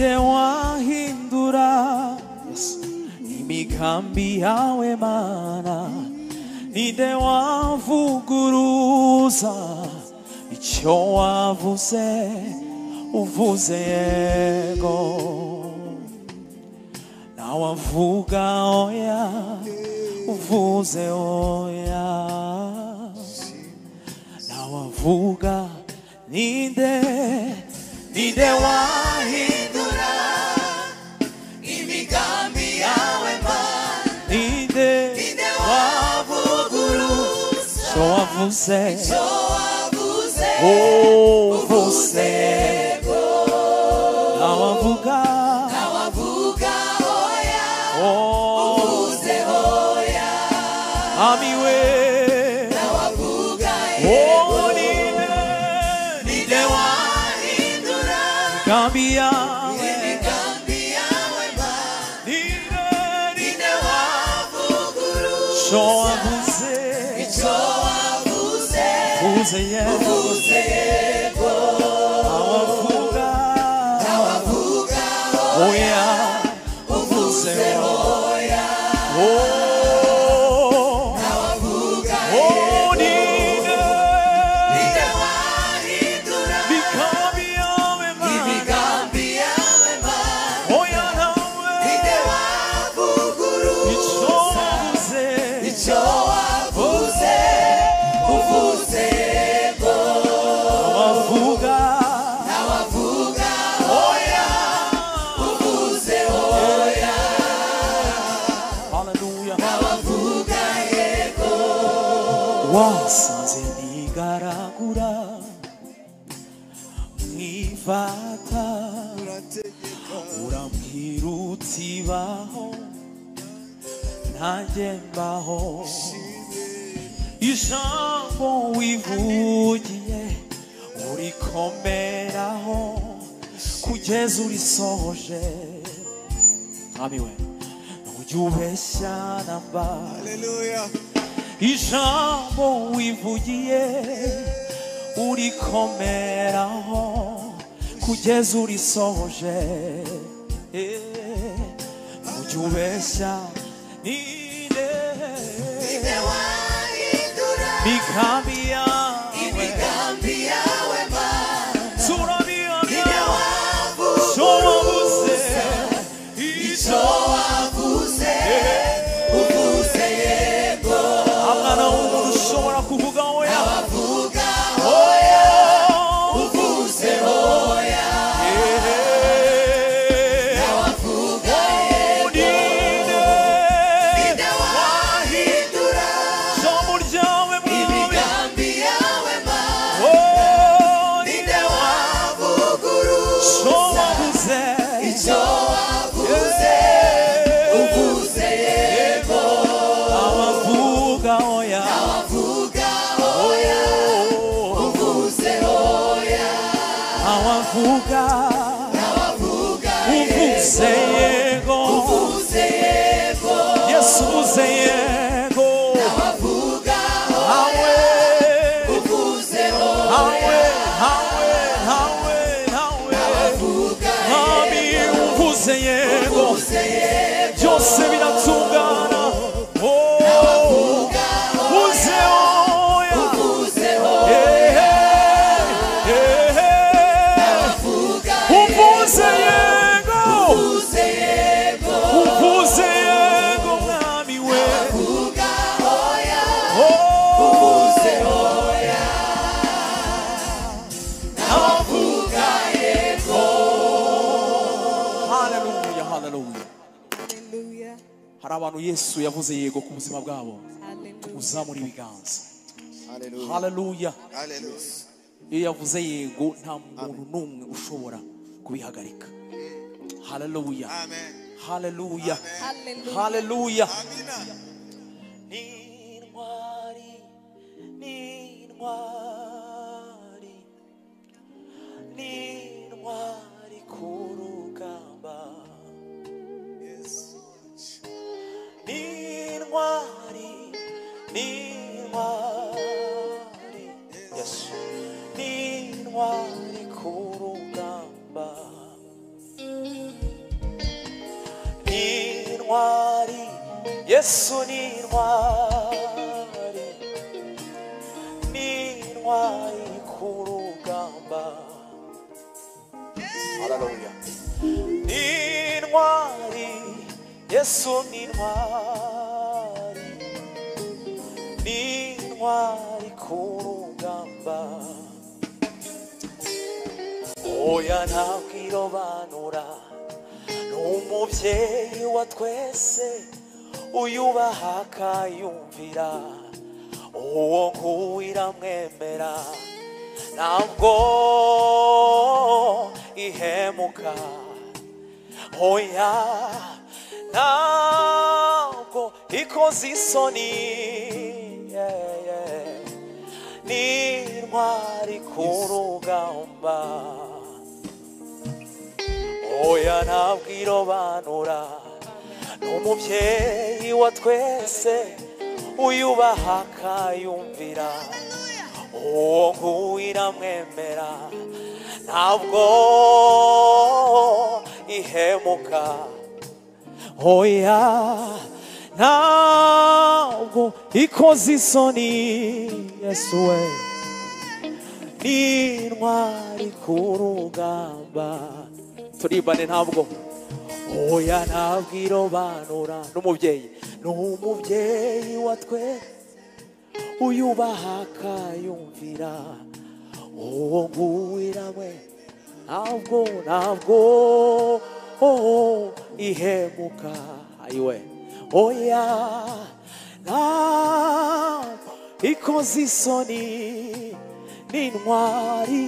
ninde wahindura imigambi yawe Mana, ninde wavuguruza icyo wavuze uvuze yego, nawavuga oya uvuze oya, nawavuga ninde wahindura imigambi yawe Mana, ninde wavuguruza icyo wavuze uvuze yego, nawavuga oya uvuze oya, amiwe nawavuga yego, ninde wahindura imigambi yawe Mana, ninde wavuguruza icyo wavuze uvuze yego, nawavuga oya uvuze oya, nawavuga yego, ninde wahindura imigambi yawe Mana, oya nawe ninde wavuguruza icyo wavuze uvuze yego, nawavuga oya uvuze oya, haleluya, nawavuga yego. Wasanze nigaragura mwifata, urambwira uti baho nanjye mbaho, ijambo wivugiye urikomeraho kugeza urisohoje, amiwe ntujya ubeshya namba, ijambo wivugiye urikomeraho kugeza urisohoje, ntujya ubeshya ninde imigambi yawe Mana, ninde wavuguruza icyo wavuze uvuze yego, amwana w'umuntu ushobora kuvuga oya, nawavuga oya uvuze oya, nawavuga yego, ninde wahindura ijambo ryawe imigambi yawe Mana, ninde wavuguruza icyo wavuze uvuze yego, nawavuga oya uvuze oya, nawavuga uvuze yego, Yesu uvuze yego, nawavuga oya uvuze oya, nami uvuze yego, byose biratungana, uvuze oya uvuze yego, mwami we nawavuga yego. Haleluya, haleluya. Hari abantu Yesu yavuze yego ku buzima bwabo, tuzamura ibiganza. Haleluya. Iyo yavuze yego nta muntu n'umwe ushobora kubihagarika. Haleluya, haleluya, haleluya. N'intwari ku rugamba, n'intwari, Yesu, n'intwari ku rugamba, intwari Yesu ni intwari ku rugamba haleluya ni intwari Yesu ni intwari ku rugamba oya ntakwirobanura n'umubyeyi wa twese uyubaha akayumvira uwo nguwo iramwemera ntabwo ihemuka oya ntabwo ikoze isoni ni intwari ku rugamba oya ntabwo irobanura n'umubyeyi wa twese uyubaha akayumvira uwo nguwo iramwemera ntabwo ihemuka oya ntabwo ikoze isoni Yesu we ni intwari ku rugamba turibane ntabwo oya ntabwo irobanura n'umubyeyi wa twese uyubaha akayumvira uwo nguwo iramwe ntabwo ihemuka ayiwe oya ntabwo ikoze isoni ni intwari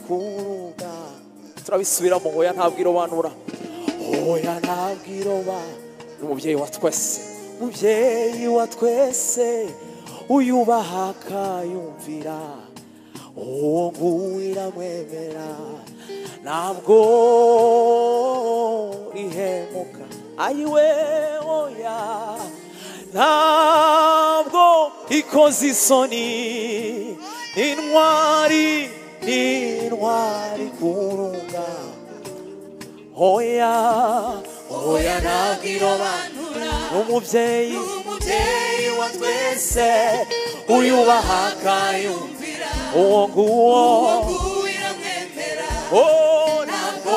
ku rugamba turabisubiramo oya ntabwo irobanura oya ntabwo irobanura n'umubyeyi wa twese uyubaha akayumvira uwo nguwo iramwemera ntabwo ihemuka ayiwe oya ntabwo ikoze isoni intwari ku rugamba oya ntabwo irobanura n'umubyeyi wa twese uyubaha akayumvira uwo nguwo iramwemera ntabwo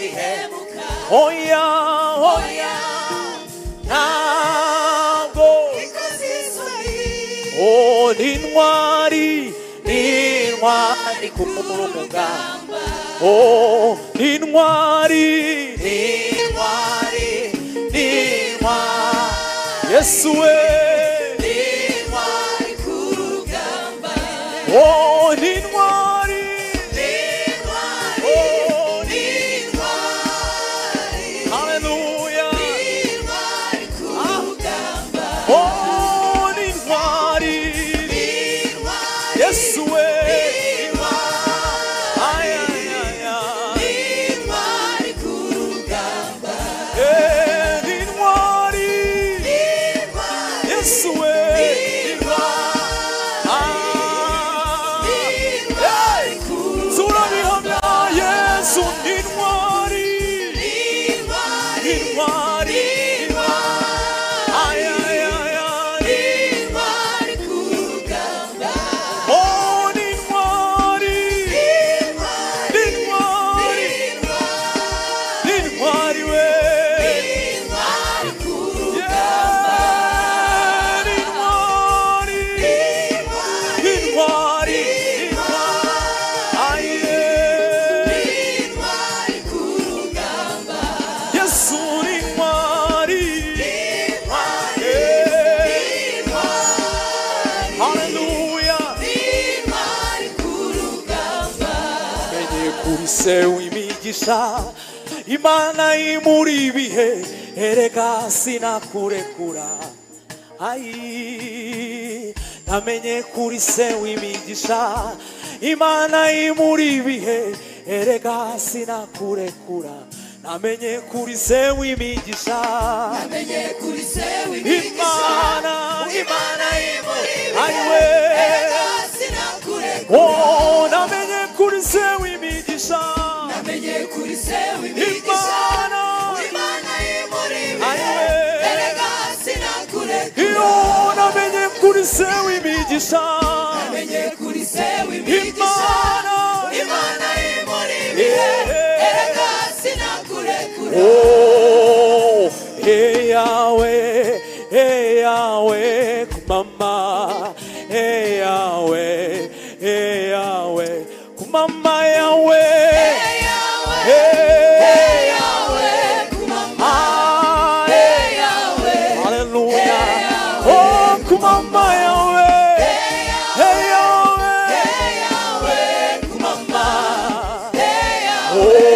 ihemuka oya ntabwo ikoze isoni ni intwari ku rugamba intwari Yesu we intwari ku rugamba intwari haleluya intwari ku rugamba intwari Yesu we se wimigisha Imana imuri ibihe erega sinakurekura ai namenye kuri se wimigisha Imana imuri ibihe erega sinakurekura namenye kuri se wimigisha Imana imuri aiwe oh namenye kuri se wimigisha namenye kuri se wimigisha kuri se w'imigisha namenye kuri se w'imigisha Imana imuri ibihe erega sinakurekura Yahweh kumama Yahweh kumama Yahweh kumama Hallelujah oh kumama Yahweh kumama oh